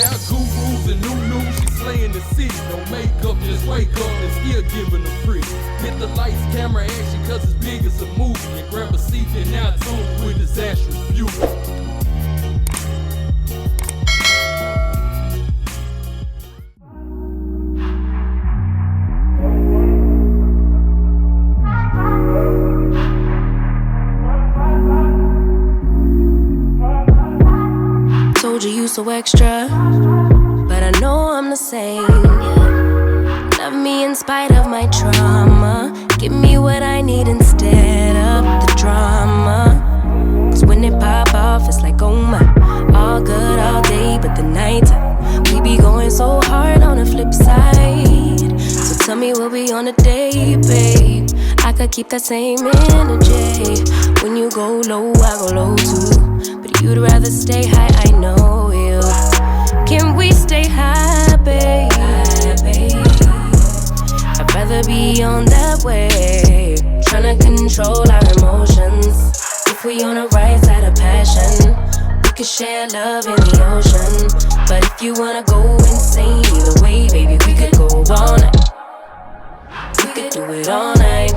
Now gurus and new, she slaying the city. No makeup, just wake up and still giving them pretty. Hit the lights, camera, action, cause it's big as a movie. And grab a seat and now tune with disastrous beauty. Told you so extra, but I know I'm the same. Yeah. Love me in spite of my trauma. Give me what I need instead of the drama. Cause when it pop off, it's like, oh my. All good all day, but the night we be going so hard on the flip side. So tell me what we on a day, babe. I could keep that same energy. When you go low, I go low too. But you'd rather stay high, I know you. Can we stay high, babe? I'd rather be on that wave, tryna control our emotions. If we on the right side of passion, we could share love in the ocean. But if you wanna go insane either way, baby, we could go all night. We could do it all night.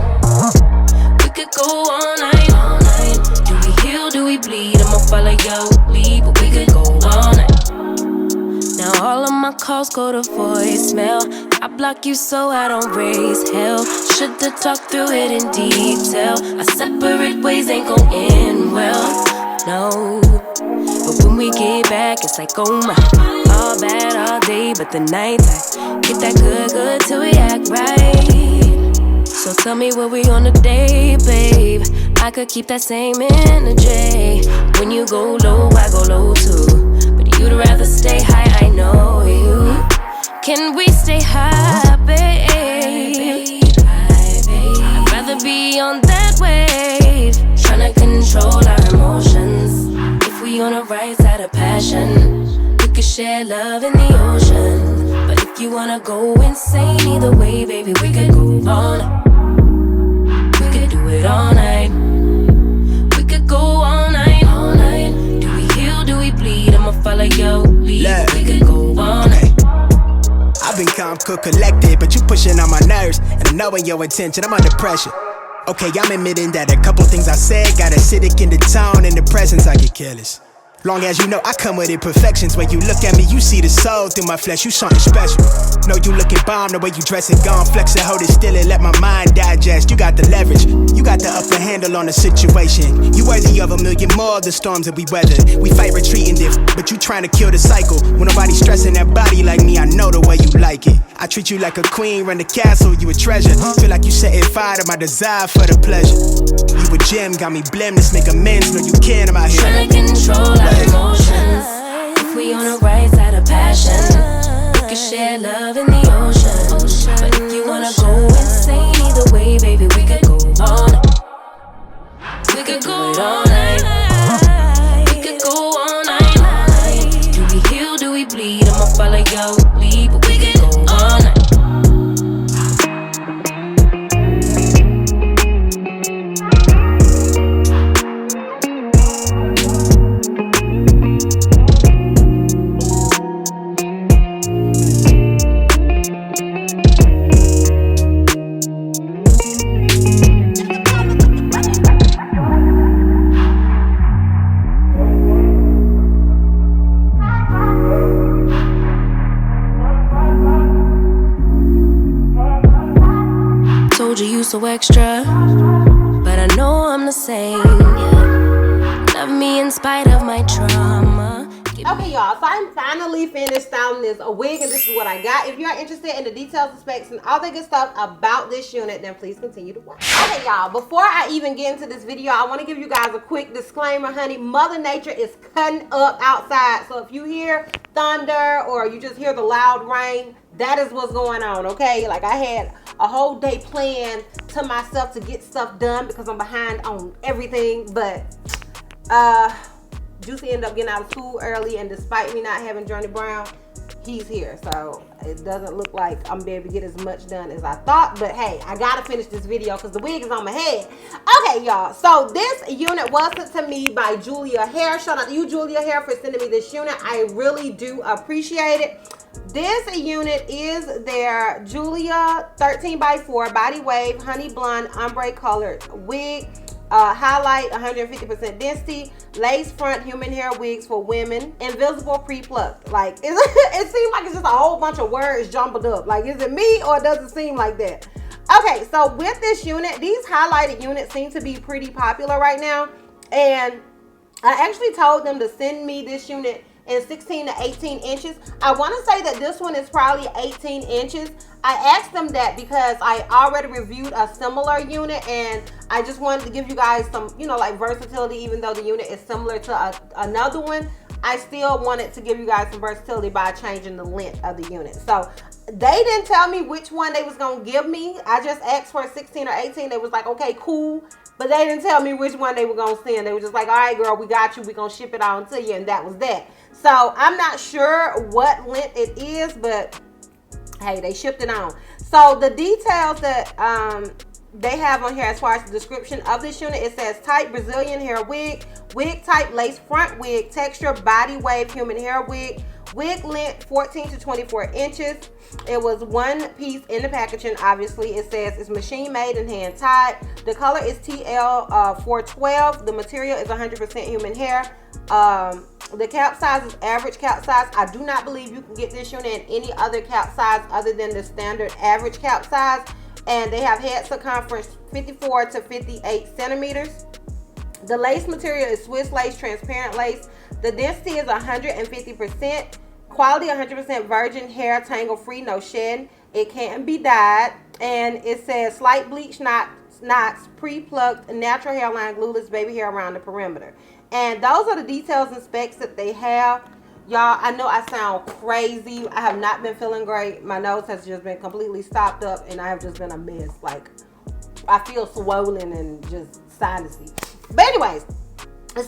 We could go all night, all night. Do we heal, do we bleed? I'ma follow your lead, but we could go all night. Now all of my calls go to voicemail. I block you so I don't raise hell. Should've talked through it in detail. Our separate ways ain't gon' end well, no. But when we get back, it's like, oh my. All bad all day, but the night I get that good till we act right. So tell me what we on a day, babe. I could keep that same energy. When you go low, I go low too. But you'd rather stay high, I know you. Can we stay high, babe? I'd rather be on that wave, tryna control our emotions. If we on the right side of passion, we could share love in the ocean. But if you wanna go insane either way, baby, we could go all night. We could do it all night. We could go all night, all night. Do we heal, do we bleed? I'ma follow your lead. We could go all night. I've been calm, cool, collected, but you pushing on my nerves. And I'm knowing your intention, I'm under pressure. Okay, I'm admitting that a couple things I said got acidic in the tone. In the presence, I get careless. Long as you know I come with imperfections. When you look at me, you see the soul through my flesh. You something special. Know you looking bomb, the way you dress it, gone flex it, hold it still and let my mind digest. You got the leverage, you got the upper handle on the situation. You worthy of a million more of the storms that we weathered. We fight retreating different, but you trying to kill the cycle. When nobody's stressing that body like me, I know the way you like it. I treat you like a queen, run the castle, you a treasure. Feel like you setting fire to my desire for the pleasure. You a gem, got me blameless, make amends, know you can, I'm out here trying to control our emotions. If we on the right side of passion, we can share love in the ocean. But if you wanna go insane either way, baby, we could go all night. We could go all night. We could go all night. Do we heal, do we bleed? I'ma follow your lead, but we could go all night. So extra, but I know I'm the same. Yeah. Love me in spite of my trauma. Okay, y'all, so I'm finally finished styling this wig, and this is what I got. If you are interested in the details, the specs, and all that good stuff about this unit, then please continue to watch. Okay, y'all, before I even get into this video, I want to give you guys a quick disclaimer, honey. Mother Nature is cutting up outside, so if you hear thunder or you just hear the loud rain, that is what's going on, okay? Like, I had a whole day planned to myself to get stuff done because I'm behind on everything, but Juicy ended up getting out of school early, and despite me not having Johnny Brown, he's here, so it doesn't look like I'm gonna be able to get as much done as I thought. But hey, I gotta finish this video because the wig is on my head. Okay, y'all, so this unit was sent to me by Julia Hair. Shout out to you, Julia Hair, for sending me this unit. I really do appreciate it. This unit is their Julia 13x4 body wave honey blonde ombre colored wig. Highlight, 150% density, lace front human hair wigs for women, invisible pre-plucked. Like, it seems like it's just a whole bunch of words jumbled up. Like, is it me or does it seem like that? Okay, so with this unit, these highlighted units seem to be pretty popular right now. And I actually told them to send me this unit in 16 to 18 inches. I want to say that this one is probably 18 inches. I asked them that because I already reviewed a similar unit, and I just wanted to give you guys some, you know, like versatility. Even though the unit is similar to another one, I still wanted to give you guys some versatility by changing the length of the unit. So they didn't tell me which one they was gonna give me. I just asked for 16 or 18. They was like, okay, cool. But they didn't tell me which one they were gonna send. They were just like, all right, girl, we got you. We're gonna ship it on to you, and that was that. So I'm not sure what length it is, but hey, they shipped it on. So the details that they have on here as far as the description of this unit, it says type Brazilian hair wig, wig type lace front wig, texture body wave human hair wig, wig length 14 to 24 inches. It was one piece in the packaging. Obviously, it says it's machine made and hand tied. The color is TL412. The material is 100% human hair. The cap size is average cap size. I do not believe you can get this unit in any other cap size other than the standard average cap size. And they have head circumference 54 to 58 centimeters. The lace material is Swiss lace, transparent lace. The density is 150%. Quality 100% virgin hair, tangle free, no shedding. It can't be dyed. And it says slight bleach knots, pre-plucked, natural hairline, glueless baby hair around the perimeter. And those are the details and specs that they have. Y'all, I know I sound crazy. I have not been feeling great. My nose has just been completely stopped up, and I have just been a mess. Like, I feel swollen and just sinusy. But anyways,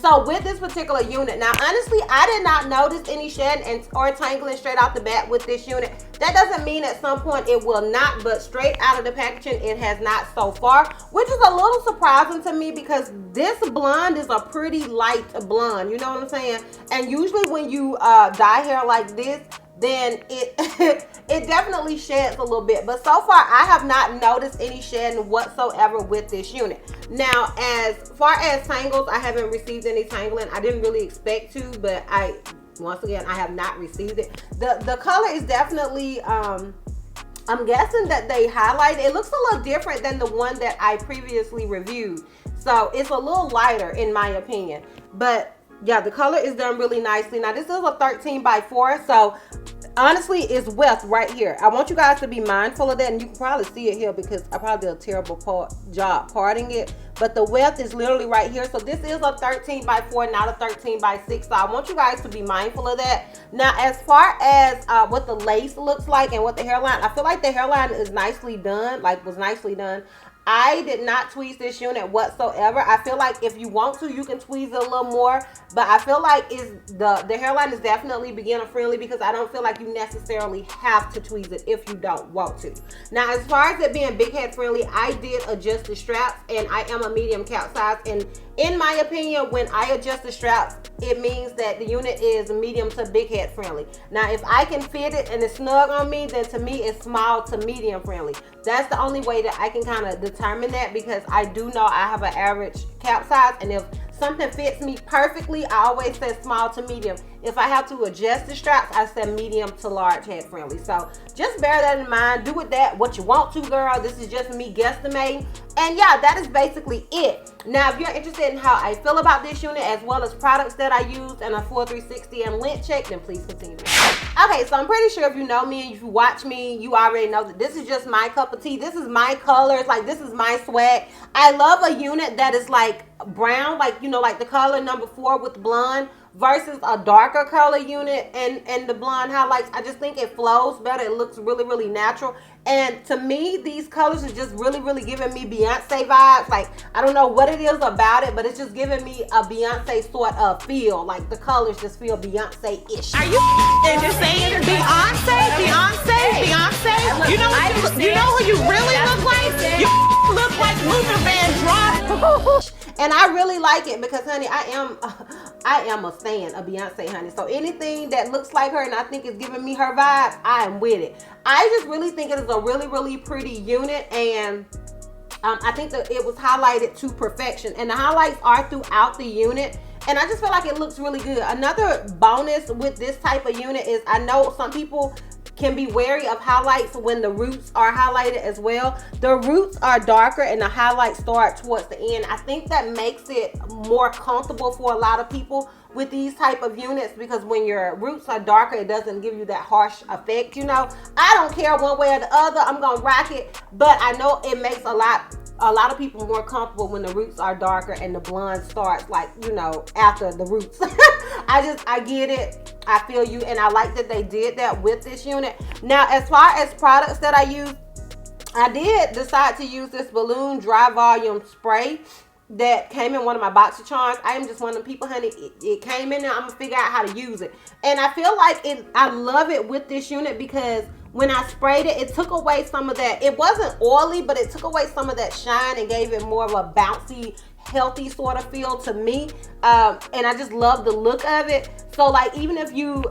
so with this particular unit, now honestly, I did not notice any shedding or tangling straight out the bat with this unit. That doesn't mean at some point it will not, but straight out of the packaging, it has not so far, which is a little surprising to me because this blonde is a pretty light blonde, you know what I'm saying? And usually when you dye hair like this, then it it definitely sheds a little bit. But so far, I have not noticed any shedding whatsoever with this unit. Now, as far as tangles, I haven't received any tangling. I didn't really expect to, but once again, I have not received it. The color is definitely, I'm guessing that they highlighted. It looks a little different than the one that I previously reviewed. So it's a little lighter in my opinion. But yeah, the color is done really nicely. Now, this is a 13x4, so honestly, it's weft right here. I want you guys to be mindful of that, and you can probably see it here because I probably did a terrible job parting it. But the weft is literally right here. So this is a 13x4, not a 13x6. So I want you guys to be mindful of that. Now, as far as what the lace looks like and what the hairline, I feel like the hairline is nicely done, was nicely done. I did not tweeze this unit whatsoever. I feel like if you want to, you can tweeze it a little more. But I feel like the hairline is definitely beginner friendly because I don't feel like you necessarily have to tweeze it if you don't want to. Now, as far as it being big head friendly, I did adjust the straps, and I am a medium cap size. And in my opinion, when I adjust the straps, it means that the unit is medium to big head friendly. Now, if I can fit it and it's snug on me, then to me it's small to medium friendly. That's the only way that I can kind of determine that, because I do know I have an average cap size, and if something fits me perfectly, I always say small to medium. If I have to adjust the straps, I say medium to large head friendly. So just bear that in mind. Do with that what you want to, girl. This is just me guesstimating. And yeah, that is basically it. Now, if you're interested in how I feel about this unit, as well as products that I used and a full 360 and lint check, then please continue. Okay, so I'm pretty sure if you know me and if you watch me, you already know that this is just my cup of tea. This is my colors. Like, this is my swag. I love a unit that is like brown, like, you know, like the color number 4 with blonde, versus a darker color unit and the blonde highlights. I just think it flows better. It looks really, really natural. And to me, these colors are just really, really giving me Beyonce vibes. Like, I don't know what it is about it, but it's just giving me a Beyonce sort of feel. Like, the colors just feel Beyonce-ish. Are you just saying Beyonce? You know who you really look like? You look like Luther Vandross. And I really like it because, honey, I am a fan of Beyonce, honey. So anything that looks like her and I think is giving me her vibe, I am with it. I just really think it is a really, really pretty unit, and I think that it was highlighted to perfection. And the highlights are throughout the unit, and I just feel like it looks really good. Another bonus with this type of unit is I know some people can be wary of highlights when the roots are highlighted as well. The roots are darker and the highlights start towards the end. I think that makes it more comfortable for a lot of people with these type of units, because when your roots are darker, it doesn't give you that harsh effect. You know, I don't care one way or the other, I'm gonna rock it, but I know it makes a lot of people more comfortable when the roots are darker and the blonde starts, like, you know, after the roots. I get it. I feel you, and I like that they did that with this unit. Now, as far as products that I use, I did decide to use this balloon dry volume spray that came in one of my boxer charms. I am just one of the people, honey, it came in there, I'm gonna figure out how to use it. And I feel like I love it with this unit because when I sprayed it, it took away some of that. It wasn't oily, but it took away some of that shine and gave it more of a bouncy, healthy sort of feel to me. And I just love the look of it. So, like, even if you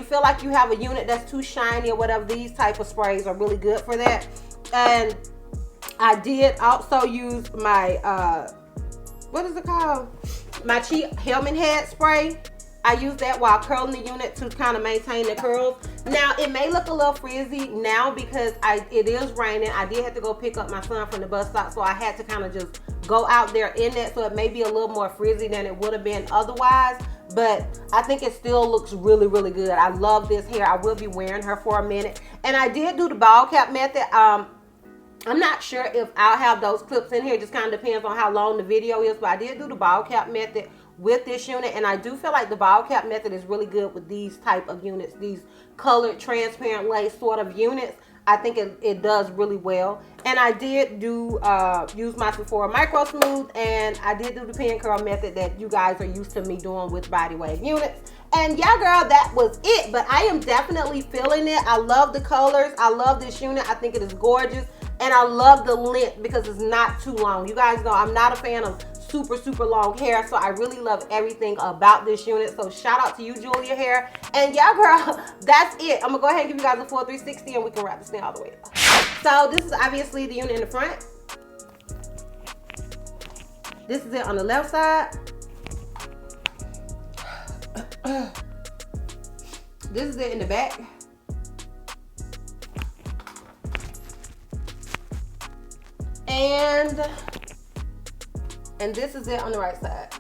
feel like you have a unit that's too shiny or whatever, these type of sprays are really good for that. And I did also use my what is it called? My cheap helmet head spray. I use that while curling the unit to kind of maintain the curls. Now, it may look a little frizzy now because it is raining. I did have to go pick up my son from the bus stop, so I had to kind of just go out there in that, so it may be a little more frizzy than it would have been otherwise, but I think it still looks really, really good. I love this hair. I will be wearing her for a minute. And I did do the ball cap method. I'm not sure if I'll have those clips in here. It just kind of depends on how long the video is, but I did do the ball cap method with this unit, and I do feel like the ball cap method is really good with these type of units, these colored transparent lace sort of units. I think it does really well. And I did do use my Sephora Micro Smooth, and I did do the pin curl method that you guys are used to me doing with body wave units. And yeah, girl, that was it. But I am definitely feeling it. I love the colors. I love this unit. I think it is gorgeous. And I love the length because it's not too long. You guys know I'm not a fan of super, super long hair, so I really love everything about this unit. So shout out to you, Julia Hair. And yeah, girl, that's it. I'm gonna go ahead and give you guys a full 360 and we can wrap this thing all the way up. So this is obviously the unit in the front. This is it on the left side. This is it in the back. And this is it on the right side.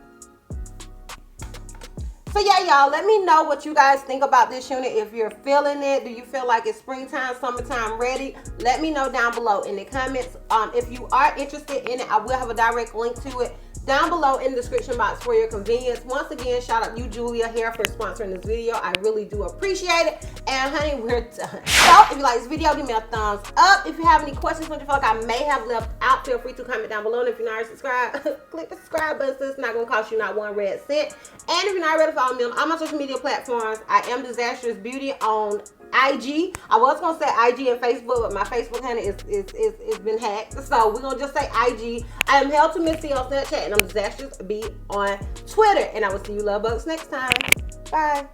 So yeah, y'all, let me know what you guys think about this unit. If you're feeling it, do you feel like it's springtime, summertime ready? Let me know down below in the comments. If you are interested in it, I will have a direct link to it down below in the description box for your convenience. Once again, shout out you, Julia Hair, for sponsoring this video. I really do appreciate it. And honey, we're done. So if you like this video, give me a thumbs up. If you have any questions, what you feel like I may have left out, feel free to comment down below. And if you're not already subscribed, click the subscribe button so it's not going to cost you not one red cent. And if you're not ready to follow me on all my social media platforms, I am Disastrous Beauty on IG. I was gonna say IG and Facebook, but my Facebook honey is been hacked, so we're gonna just say IG. I am Held to Missy on Snapchat, and I'm Disastrous B on Twitter. And I will see you love bugs next time. Bye.